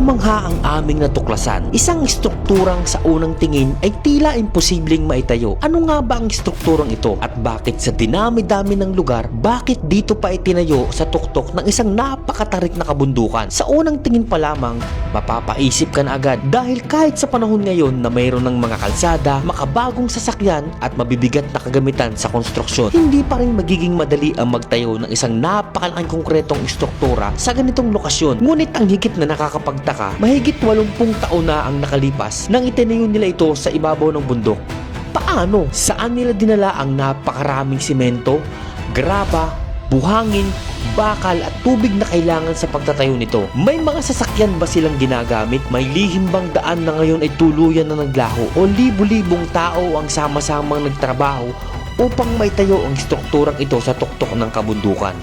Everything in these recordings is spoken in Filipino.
Kamangha ang aming natuklasan. Isang strukturang sa unang tingin ay tila imposibleng maitayo. Ano nga ba ang strukturang ito? At bakit sa dinami-dami ng lugar, bakit dito pa itinayo sa tuktok ng isang napakatarik na kabundukan? Sa unang tingin pa lamang, mapapaisip ka na agad dahil kahit sa panahon ngayon na mayroon ng mga kalsada, makabagong sasakyan at mabibigat na kagamitan sa konstruksyon, hindi pa rin magiging madali ang magtayo ng isang napakalaking konkretong struktura sa ganitong lokasyon. Ngunit ang higit na nakakapagtaka, mahigit 80 taon na ang nakalipas nang itinayo nila ito sa ibabaw ng bundok. Paano? Saan nila dinala ang napakaraming simento, graba, buhangin, bakal at tubig na kailangan sa pagtatayo nito? May mga sasakyan ba silang ginagamit? May lihim bang daan na ngayon ay tuluyan na naglaho? O libu-libong tao ang sama-samang nagtrabaho upang maitayo ang strukturang ito sa tuktok ng kabundukan?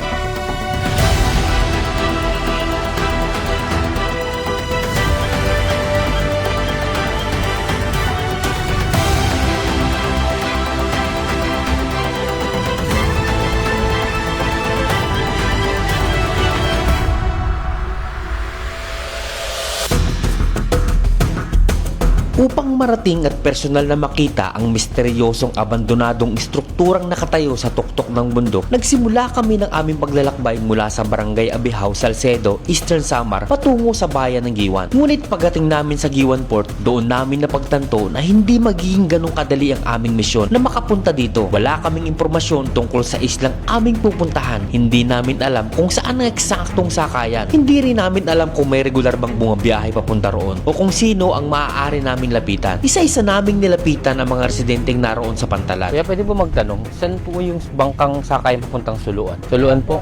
Upang marating at personal na makita ang misteryosong abandonadong strukturang nakatayo sa tuktok ng bundok, nagsimula kami ng aming paglalakbay mula sa Barangay Abihaw, Salcedo, Eastern Samar patungo sa bayan ng Giwan. Ngunit pagdating namin sa Giwan Port, doon namin napagtanto na hindi magiging ganong kadali ang aming misyon na makapunta dito. Wala kaming impormasyon tungkol sa islang aming pupuntahan. Hindi namin alam kung saan ang eksaktong sakayan. Hindi rin namin alam kung may regular bang bumabiyahe papunta roon o kung sino ang maaari namin lapitan. Isa-isa naming nilapitan ang mga residenteng naroon sa pantalan. Kaya pwede po magtanong, saan po yung bangkang sakay papuntang Suluan? Suluan po?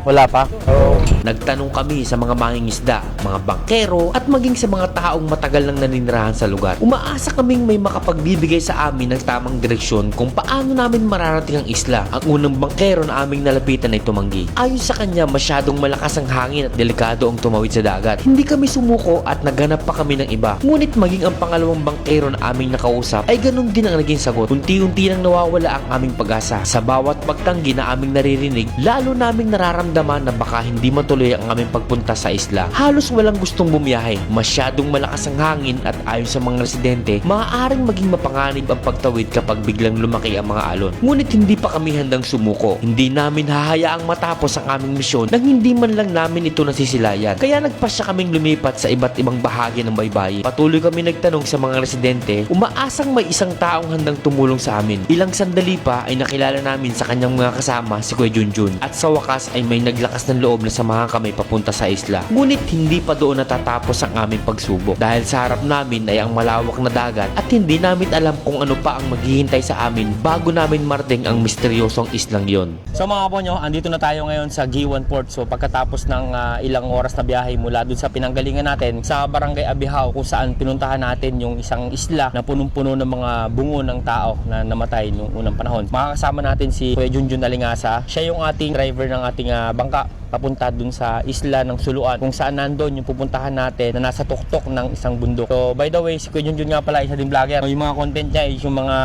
Wala pa? Nagtanong kami sa mga mangingisda, mga bangkero at maging sa mga taong matagal nang naninirahan sa lugar. Umaasa kaming may makapagbibigay sa amin ng tamang direksyon kung paano namin mararating ang isla. Ang unang bangkero na aming nalapitan ay tumanggi. Ayon sa kanya, masyadong malakas ang hangin at delikado ang tumawid sa dagat. Hindi kami sumuko at naghanap pa kami ng iba. Ngunit maging ang pangalawang bangkero na aming nakausap ay ganun din ang naging sagot. Unti-unti nang nawawala ang aming pag-asa. Sa bawat pagtanggi na aming naririnig, lalo naming nararamdaman na baka hindi matuloy ang aming pagpunta sa isla. Halos walang gustong bumiyahe. Masyadong malakas ang hangin at ayon sa mga residente, maaaring maging mapanganib ang pagtawid kapag biglang lumaki ang mga alon. Ngunit hindi pa kami handang sumuko. Hindi namin hahayaang matapos ang aming misyon nang hindi man lang namin ito nasisilayan. Kaya nagpasya kaming lumipat sa iba't ibang bahagi ng baybayin. Patuloy kami nagtanong sa mga residente, umaasang may isang taong handang tumulong sa amin. Ilang sandali pa ay nakilala namin sa kanyang mga kasama si Kuya Junjun at sa wakas ay may naglakas ng loob na samahan kami papunta sa isla. Ngunit hindi pa doon natatapos ang aming pagsubok dahil sa harap namin ay ang malawak na dagat at hindi namin alam kung ano pa ang maghihintay sa amin bago namin marating ang misteryosong islang yon. So mga kaponyo, andito na tayo ngayon sa Giwan Port. So pagkatapos ng ilang oras na biyahe mula dun sa pinanggalingan natin sa Barangay Abihaw kung saan pinuntahan natin yung isang isla na punong-puno ng mga bungo ng tao na namatay noong unang panahon. Makakasama natin si Kuya Junjun Alingasa. Siya yung ating driver ng ating bangka papunta dun sa isla ng Suluan kung saan nandun yung pupuntahan natin na nasa tuktok ng isang bundok. So by the way, si Kuya Junjun nga pala isa din vlogger. Yung mga content niya is yung mga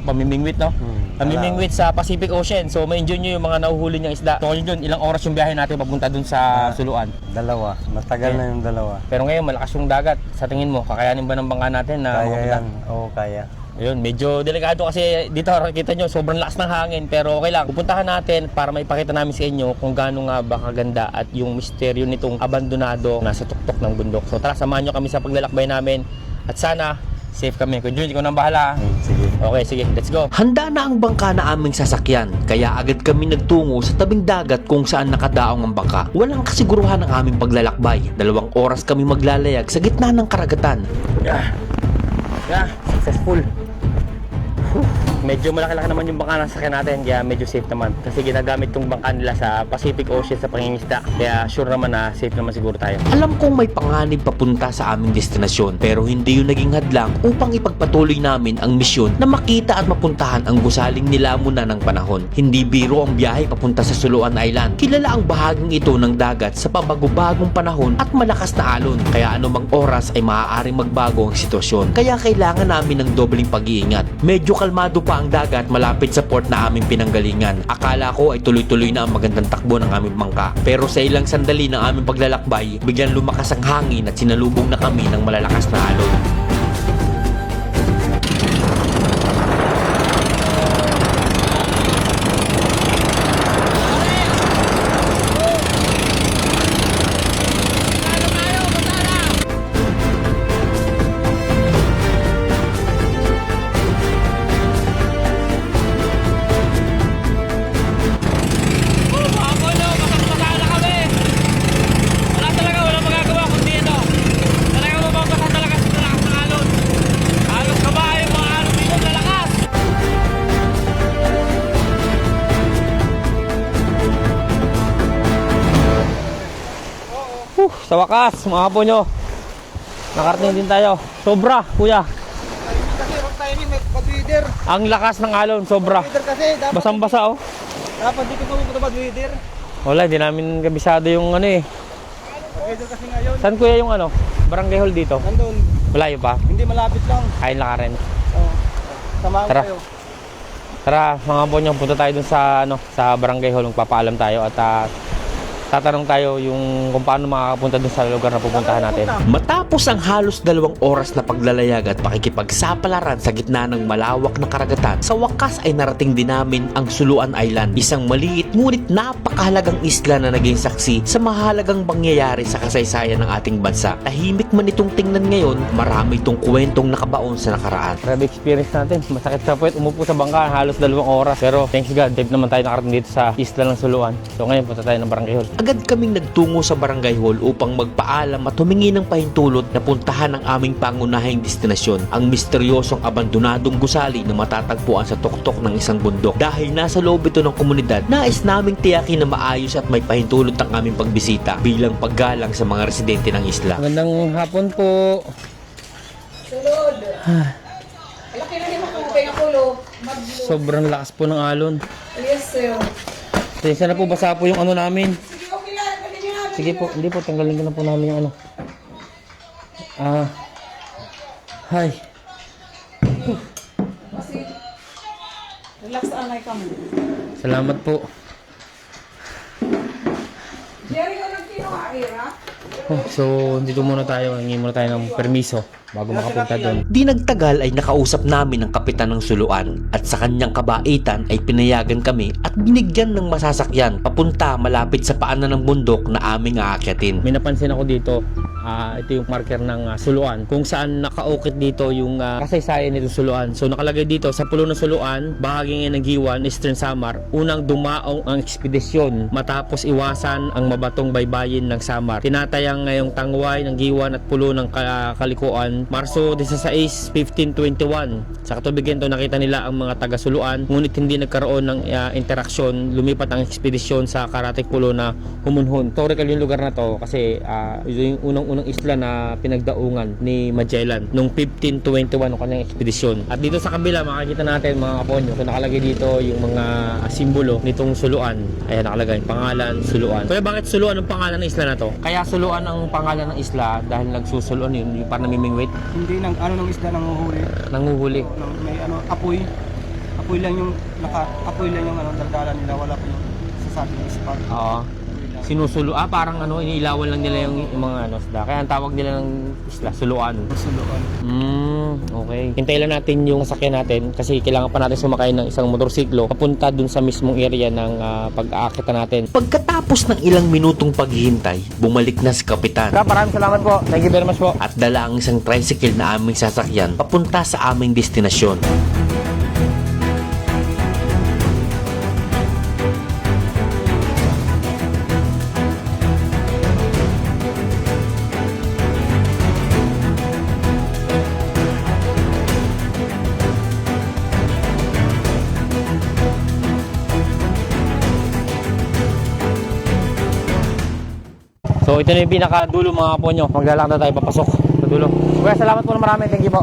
pamimingwit, no? Pamimingwit sa Pacific Ocean. So ma-enjoy nyo yung mga nahuhuli niyang isda. So Junjun, ilang oras yung biyahe natin papunta dun sa Suluan? Dalawa. Matagal na yung dalawa. Pero ngayon malakas yung dagat. Sa tingin mo, kakayanin ba ng bangka natin na Kaya mapunta? yan. Oo, kaya. Ayun, medyo delikado kasi dito kita nyo, sobrang lakas ng hangin pero okay lang. Pupuntahan natin para maipakita namin sa inyo kung gaano nga ba kaganda at yung misteryo nitong abandonado nasa tuktok ng bundok. So tara, samahan nyo kami sa paglalakbay namin at sana safe kami. Kuya Junjun, ikaw nang bahala. Sige. Okay, sige, let's go. Handa na ang bangka na aming sasakyan, kaya agad kami nagtungo sa tabing dagat kung saan nakadaong ang bangka. Walang kasiguruhan ang aming paglalakbay. 2 oras kami maglalayag sa gitna ng karagatan. Successful. Medyo malaki-laki naman yung bangka na sasakyan natin, kaya medyo safe naman kasi ginagamit tong bangka nila sa Pacific Ocean sa pangingisda, kaya sure naman na safe naman siguro tayo. Alam kong may panganib papunta sa aming destinasyon pero hindi yun naging hadlang upang ipagpatuloy namin ang misyon na makita at mapuntahan ang gusaling nilamunan ng panahon. Hindi biro ang biyahe papunta sa Suluan Island. Kilala ang bahaging ito ng dagat sa pabago-bagong panahon at malakas na alon, kaya anumang oras ay maaaring magbago ang sitwasyon. Kaya kailangan namin ng dobling pag-iingat. Medyo kalmado pa bumaba ang dagat malapit sa port na aming pinanggalingan. Akala ko ay tuloy-tuloy na ang magandang takbo ng aming bangka. Pero sa ilang sandali ng aming paglalakbay, biglang lumakas ang hangin at sinalubong na kami ng malalakas na alon. Sa wakas, mga po nyo, nakarating din tayo. Sobra, kuya. Kasi wag tayo ni mag-leader. Ang lakas ng alon, sobra. Leader kasi dapat Basang-basa, oh. dapat dito pumunta mag-leader. Wala, hindi namin kabisado yung ano eh. Mag-leader kasi ngayon. Saan kuya yung ano? Barangay hall dito? Nandun, Malayo pa? hindi malapit lang. Ayun lang ka rin. Oh. Samahan Tara. kayo. Tara, mga po nyo, punta tayo dun sa, ano, sa barangay hall. Magpapaalam tayo at tatanong tayo yung kung paano makakapunta dun sa lugar na pupuntahan natin. Matapos ang halos 2 oras na paglalayag at pakikipagsapalaran sa gitna ng malawak na karagatan, sa wakas ay narating din namin ang Suluan Island, isang maliit ngunit napakahalagang isla na naging saksi sa mahalagang pangyayari sa kasaysayan ng ating bansa. Tahimik man itong tingnan ngayon, marami itong kwentong nakabaon sa nakaraan. Grabe experience natin. Masakit sa puwet. Umupo sa bangka halos 2 oras. Pero thanks God, safe naman tayo nakarating dito sa isla ng Suluan. So ngayon punta tayo ng barangay hall. Agad kaming nagtungo sa barangay hall upang magpaalam at humingi ng pahintulot na puntahan ang aming pangunahing destinasyon, ang misteryosong abandonadong gusali na matatagpuan sa tuktok ng isang bundok. Dahil nasa loob ito ng komunidad, nais naming tiyakin na maayos at may pahintulot ang aming pagbisita bilang paggalang sa mga residente ng isla. Magandang hapon po. Sulod. Laki na naman kung kaya kulo. Madlo. Sobrang lakas po ng alon. Yes, sir. Tensya na po, basa po yung ano namin. Sige, okay lang. Pwede nyo natin. Sige po, hindi po, tanggalin ko na po namin yung ano. Hi. Kasi, relax anay ka mo. Salamat po. Jerry, ko nagkinuha, ha? Oh, so, dito muna tayo. Hingi muna tayo ng permiso bago makapunta doon. Di nagtagal ay nakausap namin ang kapitan ng Suluan at sa kanyang kabaitan ay pinayagan kami at binigyan ng masasakyan papunta malapit sa paanan ng bundok na aming aakyatin. May napansin ako dito. Ito yung marker ng Suluan kung saan nakaukit dito yung kasaysayan nitong Suluan. So nakalagay dito sa pulo ng Suluan, bahagi ng Giwan, Eastern Samar, unang dumaong ang ekspedisyon matapos iwasan ang mabatong baybayin ng Samar. Tinatayang ngayong tangway ng Giwan at pulo ng Kalikuan, Marso 16, 1521. Sa katubigan to nakita nila ang mga taga-Suluan, ngunit hindi nagkaroon ng interaksyon. Lumipat ang ekspedisyon sa Karatig Pulo na Humunhun. Historical yung lugar na to kasi yung unang isla na pinagdaungan ni Magellan noong 1521 ng kanyang ekspedisyon. At dito sa kabila makikita natin mga kaponyo, so nakalagay dito yung mga simbolo nitong Suluan. Ayan nakalagay, pangalan Suluan. Kaya bakit Suluan ang pangalan ng isla na to? Kaya Suluan ang pangalan ng isla dahil nagsusuluan yun, yung parang namimingwit, Hindi nang ano ng isda nang uhuli. nanguhuli. May ano apoy. Apoy lang yung ano daldala nila, wala pa yung sasabing spot. Oo. Sinusulo, parang ano, iniilawan lang nila yung mga ano, isda. Kaya ang tawag nila ng isla, Suluan. Suluan. Okay. Hintayin lang natin yung sasakyan natin kasi kailangan pa natin sumakay ng isang motorsiklo papunta dun sa mismong area ng pag-aakita natin. Pagkatapos ng ilang minutong paghihintay, bumalik na si kapitan Maraming salamat po. Thank you very much po. at dala ang isang tricycle na aming sasakyan papunta sa aming destinasyon. So ito na yung pinakadulo mga ponyo. Maglalakad na tayo papasok sa dulo. Kuya, salamat po na marami. Thank you po.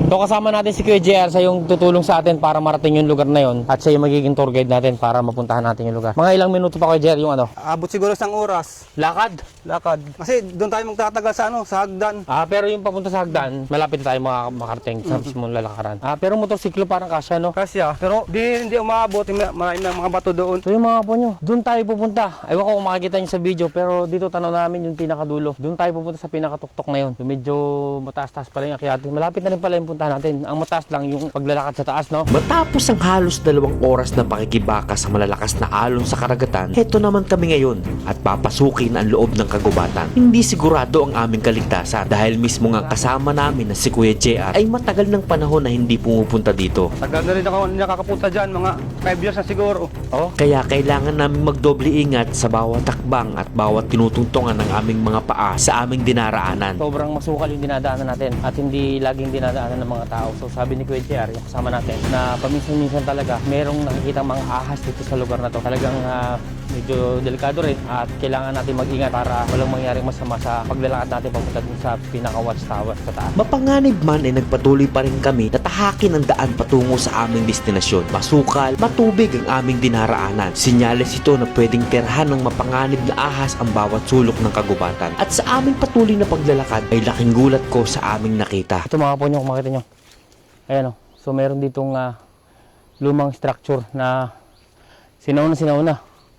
So kasama natin si Kuya JR sa yung tutulong sa atin para marating yung lugar na yon at siya yung magiging tour guide natin para mapuntahan natin yung lugar. Mga ilang minuto pa Kuya JR yung ano? Abot siguro isang oras. Lakad. Lakad. Kasi doon tayo magtatagal sa ano, sa hagdan. Pero yung papunta sa hagdan, malapit na tayo makarating sa mismong lalakaran. Pero motorsiklo parang kasya, no? Kasya. Pero hindi umabot. Marami ng mga bato doon. So yung mga po nyo, doon tayo pupunta. Ewan ko kung makikita nyo sa video, pero dito tanaw namin yung pinakadulo. Doon tayo pupunta sa pinakatuktok na yun. So, medyo mataas-taas pala yung akyati. Malapit na rin pala yung puntahan natin. Ang mataas lang yung paglalakad sa taas, no? Matapos ang halos 2 oras na pakikibaka sa malalakas na alon sa karagatan, heto naman kami ngayon at papasukin ang loob ng kagubatan. Hindi sigurado ang aming kaligtasan dahil mismo nga kasama namin na si Kuya JR ay matagal ng panahon na hindi pumupunta dito. Tagal na rin ako nakakapunta dyan. Mga 5 years na siguro. Oh. Kaya kailangan namin magdoble ingat sa bawat takbang at bawat tinutungtungan ng aming mga paa sa aming dinaraanan. Sobrang masukal yung dinadaanan natin at hindi laging dinadaanan ng mga tao. So sabi ni Kuya JR, yung kasama natin, na paminsan-minsan talaga merong nakikita mga ahas dito sa lugar na to. Talagang medyo delikado rin at kailangan natin mag-ingat para walang mangyaring masama sa paglalakad natin papunta dun sa pinaka-watchtower sa taas. Mapanganib man ay nagpatuloy pa rin kami na tahakin ang daan patungo sa aming destinasyon. Masukal, matubig ang aming dinaraanan. Sinyales ito na pwedeng tirhan ng mapanganib na ahas ang bawat sulok ng kagubatan. At sa aming patuloy na paglalakad ay laking gulat ko sa aming nakita. Ito mga po nyo, kung makita nyo. Ayan o. So meron ditong lumang structure na sinauna.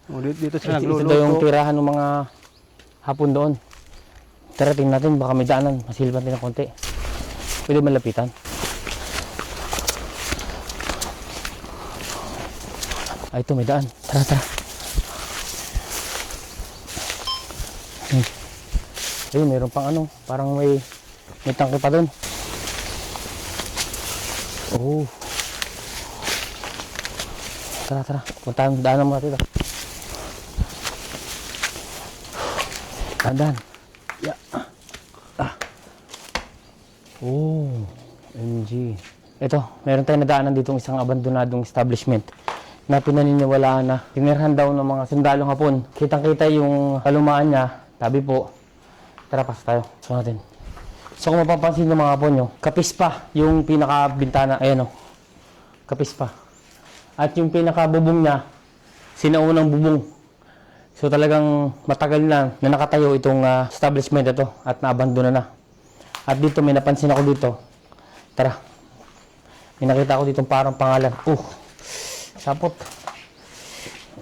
Dito Ito sila daw yung nagluluto. tirahan ng mga hapon doon. Tara, tingnan natin. Baka may daanan. Masilban din ng konti. Pwede malapitan. Ito may daan. Tara. Ayun, meron pang ano. Parang may tangke pa doon. Oh. Tara. Puntahan, daanan mo natin ito. Dahan. Yeah. Oh. MG. Ito, meron tayong nadaanan dito isang abandonadong establishment na pinaniniwalaan na tinirhan daw ng mga sundalong Hapon. Kitang-kita yung kalumaan niya. Sabi po, tara, pasok tayo. So natin. So kung mapapansin ng mga Hapon nyo, kapis pa yung pinakabintana. Ayan o. Kapis pa. At yung pinakabubong niya, sinaunang bubong. So talagang matagal na nakatayo itong establishment ito at naabandona na. At dito may napansin ako dito. Tara. May nakita ako dito parang pangalan. Sapot.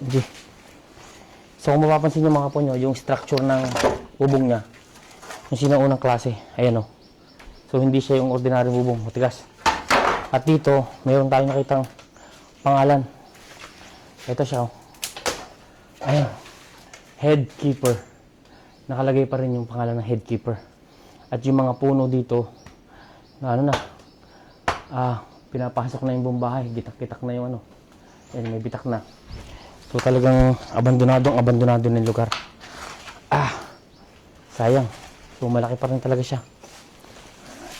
Okay. So kung mapapansin nyo mga po nyo, yung structure ng bubong niya, yung sinaunang klase, ayan o. So hindi siya yung ordinary bubong, matigas. At dito, mayroon tayong nakitang pangalan. Ito siya o. Ayan. Head keeper. Nakalagay pa rin yung pangalan ng head keeper. At yung mga puno dito, na pinapasok na yung buong bahay. Gitak-gitak na yung ano. Ayan, may bitak na. So talagang abandonado ng lugar. Sayang. So malaki pa rin talaga siya.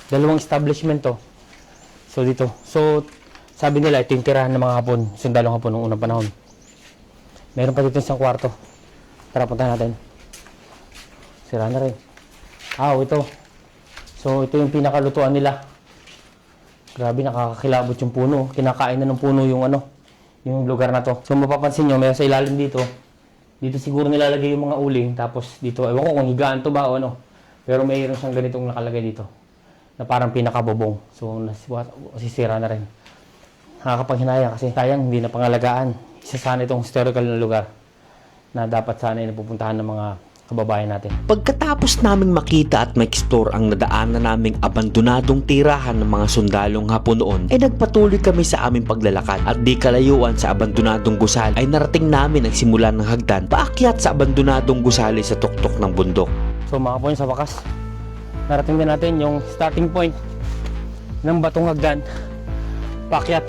2 establishment to. So dito. So sabi nila ito yung tirahan ng mga Hapon, sundalong Hapon noong unang panahon. Meron pa dito isang kwarto. Tara, puntahan natin. Sira na rin. Ito. So ito yung pinakalutuan nila. Grabe, nakakakilabot yung puno. Kinakain na ng puno yung yung lugar na to. So mapapansin nyo, may sa ilalim dito. Dito siguro nilalagay yung mga uling. Tapos dito, ewan ko kung higaan to ba o ano. Pero mayroon siyang ganitong nakalagay dito. Na parang pinakabubong. So nasisira na rin. Nakakapanghinayang kasi sayang hindi na pangalagaan. Isa sana itong historical na lugar na dapat sana ay napupuntahan ng mga kababayan natin. Pagkatapos naming makita at ma-explore ang nadaanan naming abandonadong tirahan ng mga sundalong Hapon noon, ay nagpatuloy kami sa aming paglalakad at di kalayuan sa abandonadong gusali ay narating namin ang simula ng hagdan paakyat sa abandonadong gusali sa tuktok ng bundok. So mga po sa wakas, narating na natin yung starting point ng batong hagdan paakyat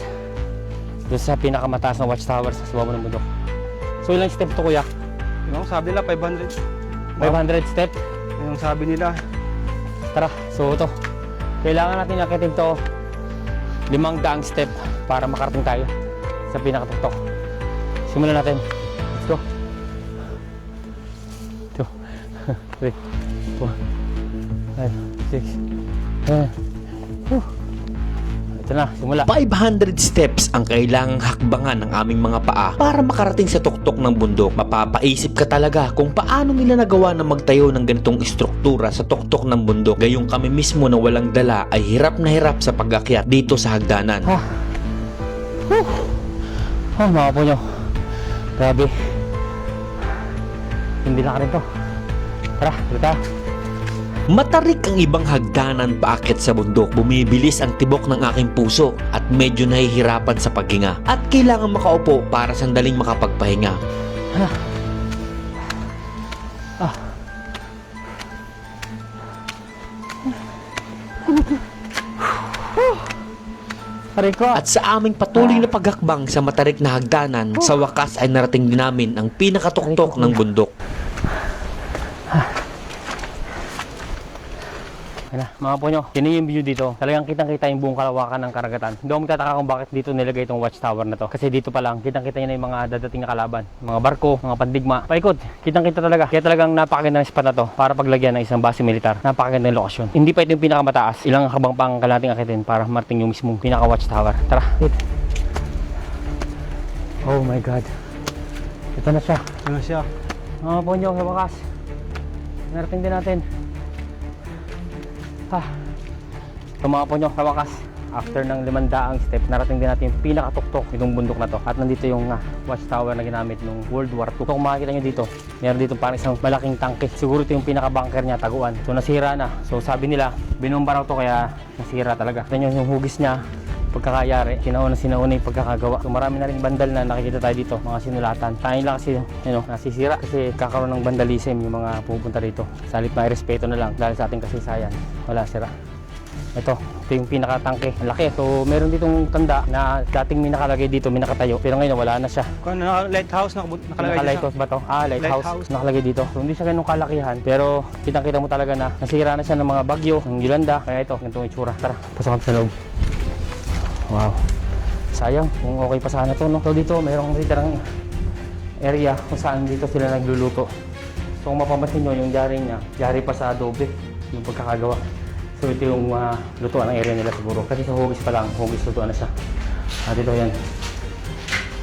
doon sa pinakamataas na watchtower sa baba ng bundok. So ilang step to kuya? Yung sabi nila 500. 500 step. Yung sabi nila. Tara, so ito. Kailangan natin akitin to 500 step para makarating tayo sa pinakatuktok. Simulan natin. Let's go. 2, 3, 4, 5, 6, 7, Ito na, simula. 500 steps ang kailangang hakbangan ng aming mga paa para makarating sa tuktok ng bundok. Mapapaisip ka talaga kung paano nila nagawa na magtayo ng ganitong istruktura sa tuktok ng bundok. Gayong kami mismo na walang dala ay hirap na hirap sa pag-akyat dito sa hagdanan. Mga po nyo. Grabe. Hindi lang ka rin to. Tara, kita. Matarik ang ibang hagdanan paakyat sa bundok. Bumibilis ang tibok ng aking puso at medyo nahihirapan sa paghinga. At kailangan makaupo para sandaling makapagpahinga. At sa aming patuloy na paghakbang sa matarik na hagdanan, sa wakas ay narating din namin ang pinakatuktok ng bundok. Ayan na, mga po nyo, yun yung view dito. Talagang kitang-kita yung buong kalawakan ng karagatan. Hindi ako magtataka kung bakit dito nilagay itong watchtower na to. Kasi dito pa lang, kitang-kita nyo na yung mga dadating na kalaban. Mga barko, mga pandigma. Paikot, kitang-kita talaga. Kaya talagang napakaganda ng spot na to para paglagyan ng isang base militar. Napakaganda ng lokasyon. Hindi pa ito yung pinakamataas. Ilang habang pang kalating akitin para marating yung mismong pinaka-watchtower. Tara, hit. Oh my God. Ito na siya. Ano siya? Mga po nyo, sa wakas. Narating din natin. Ito mga po nyo, sa wakas, after ng 500 steps, narating din natin yung pinakatuktok itong bundok na to. At nandito yung watchtower na ginamit nung World War II. Kung makikita nyo dito, meron dito parang isang malaking tangke. Siguro ito yung pinaka-bunker niya, taguan. So nasira na. So sabi nila, binomba raw to kaya nasira talaga. Ito nyo yung hugis niya, pagkakayari, sinauna yung pagkakagawa. So marami na rin bandal na nakikita tayo dito, mga sinulatan. Tayo lang kasi, nasisira kasi kakaroon ng vandalism yung mga pupunta dito. Sa halip na respeto na lang dahil sa ating kasaysayan, wala sira. Ito yung pinakatangke, ang laki. So meron ditong tanda na dating may nakalagay dito, may nakatayo, pero ngayon wala na siya. Kung lighthouse nakalagay Naka-lighthouse ba to? Lighthouse. Nakalagay dito. So hindi siya ganun kalakihan, pero kitang-kita mo talaga na nasira na siya ng mga bagyo, ng Yolanda. Kaya ito, ganitong itsura. Tara, pasok kami sa loob. Wow. Sayang kung okay pa sana to, no? So dito mayroong litarang area kung saan dito sila nagluluto. So kung mapapansin nyo, yung jari niya, jari pa sa adobe, yung pagkakagawa. So ito yung lutuan ng area nila siguro. Kasi sa hugis pa lang, hugis lutuan na siya. Dito yan.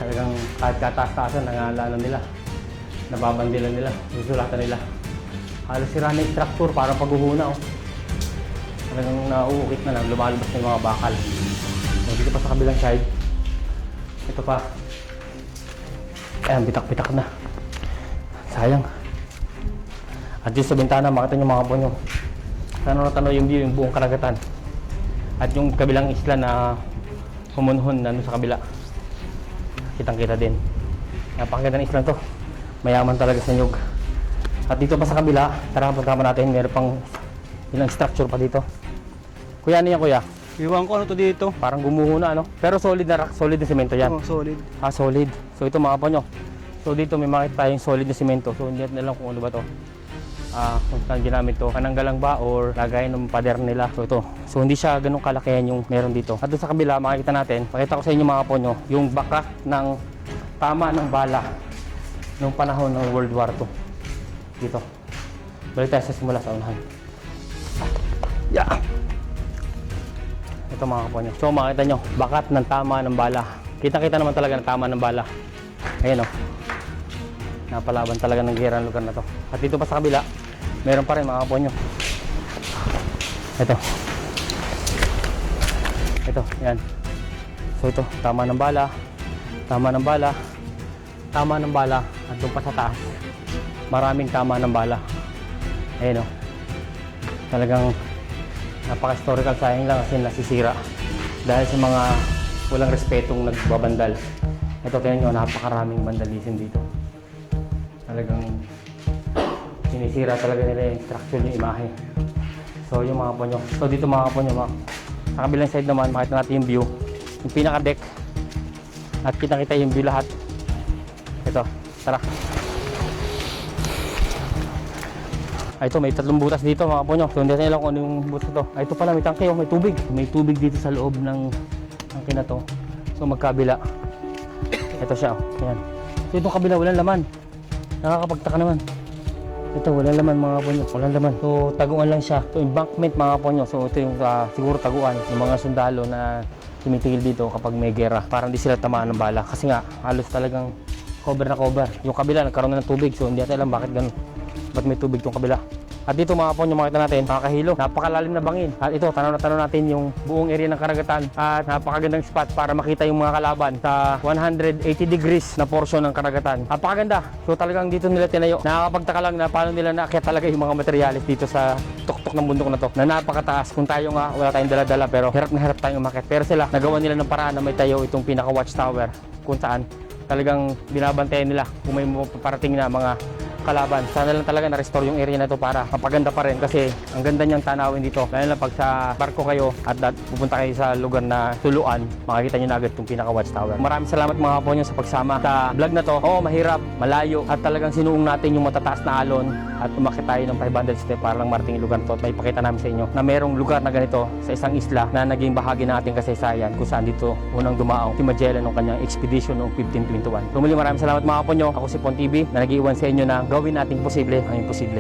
Talagang kahit kataas-taasan, nangalanan nila. Nababandilan nila, susulatan nila. Halos sira na yung structure, parang paghuhuna, oh. Talagang nauukit na lang, lumalabas na yung mga bakal. So, dito pa sa kabilang side, ito pa. Ayan, bitak-bitak na. Sayang. At dito sa bintana, makita nyo mga ponyo. Tanaw yung view, yung buong karagatan. At yung kabilang isla na humunhon na sa kabila. Kitang-kita din. Napakaganda ng isla to. Mayaman talaga sa nyug. At dito pa sa kabila, tara punta pa natin, meron pang ilang structure pa dito. Kuya, ano yan kuya? Iwan ko ano to dito. Parang gumuho na, ano? Pero solid na rock, solid na semento yan. Oh, solid. Solid. So ito mga ponyo. So dito may makita tayong solid na semento. So hindi natin alam kung ano ba to. Kung saan ginamit to. Pananggalang ba or lagay ng pader nila. So ito. So hindi siya ganun kalakihan yung meron dito. At doon sa kabila, makikita natin. Pakita ko sa inyo mga ponyo, yung baka ng tama ng bala noong panahon ng World War II. Dito. Balik tayo sa simula sa unahan. Yeah. Ito mga kaponyo. So makita nyo, bakat ng tama ng bala. Kita-kita naman talaga ng tama ng bala. Ayan o. Napalaban talaga ng gera ng lugar na to. At dito pa sa kabila, meron pa rin mga kaponyo. Ito. Ito, yan. So ito, tama ng bala. Tama ng bala. Tama ng bala. At doon pa sa taas, maraming tama ng bala. Ayan o. Talagang napaka-historical, sayang lang kasi nasisira dahil sa mga walang respetong nagbabandal. Ito, tingnan nyo, napakaraming vandalism dito. Talagang sinisira talaga nila yung structure, yung imahe. So yung mga ponyo. So dito mga ponyo, sa kabilang side naman, makita natin yung view, yung pinaka-deck, at kita-kita yung view lahat. Ito, tara. Ito, may 3 butas dito mga ponyo. So hindi natin alam kung ano yung butas ito. Ito pala, may tangke, may tubig. May tubig dito sa loob ng tangke na to. So magkabila. Ito siya, ayan. So itong kabila, walang laman. Nakakapagtaka naman. Ito, wala laman mga ponyo. Wala laman. So, taguan lang siya. So, embankment mga ponyo. So, ito yung siguro taguan ng mga sundalo na tumitigil dito kapag may gera. Para hindi sila tamaan ng bala. Kasi nga, halos talagang cover na cover. Yung kabila, nagkaroon na ng tubig. So, hindi natin alam bakit ganun. Ba't may tubig tong kabila. At dito mga ponyo, makita natin, nakakahilo. Napakalalim na bangin. At ito, tanaw na tanaw natin yung buong area ng karagatan. At napakagandang spot para makita yung mga kalaban sa 180 degrees na portion ng karagatan. Napakaganda. So talagang dito nila tinayo. Nakakapagtaka lang na paano nila naakyat talaga yung mga materyales dito sa tuktok ng bundok na to. Na napakataas. Kung tayo nga, wala tayong dala-dala pero hirap na hirap tayong umakyat. Pero sila, nagawa nila ng paraan na may tayo itong pinaka watchtower kung saan talagang binabantayan nila kung may paparating na mga kalaban. Sana lang talaga na-restore yung area na to para mapaganda pa rin kasi ang ganda niyang tanawin dito. Lalo na pag sa barko kayo at pupunta kayo sa lugar na tuluan, makikita niyo na agad yung pinaka watchtower. Maraming salamat mga ponyo sa pagsama sa vlog na to. Oo, mahirap, malayo at talagang sinuong natin yung matataas na alon at umakyat tayo ng 500 step para lang marating yung lugar to at may pakita namin sa inyo na merong lugar na ganito sa isang isla na naging bahagi ng ating kasaysayan kung saan dito unang dumaong si Magellan ng kanyang expedition noong 1521. So muli maraming salamat mga ponyo. Ako si Pon TV na nag-iwan sa inyo na gawin nating posible ang imposible.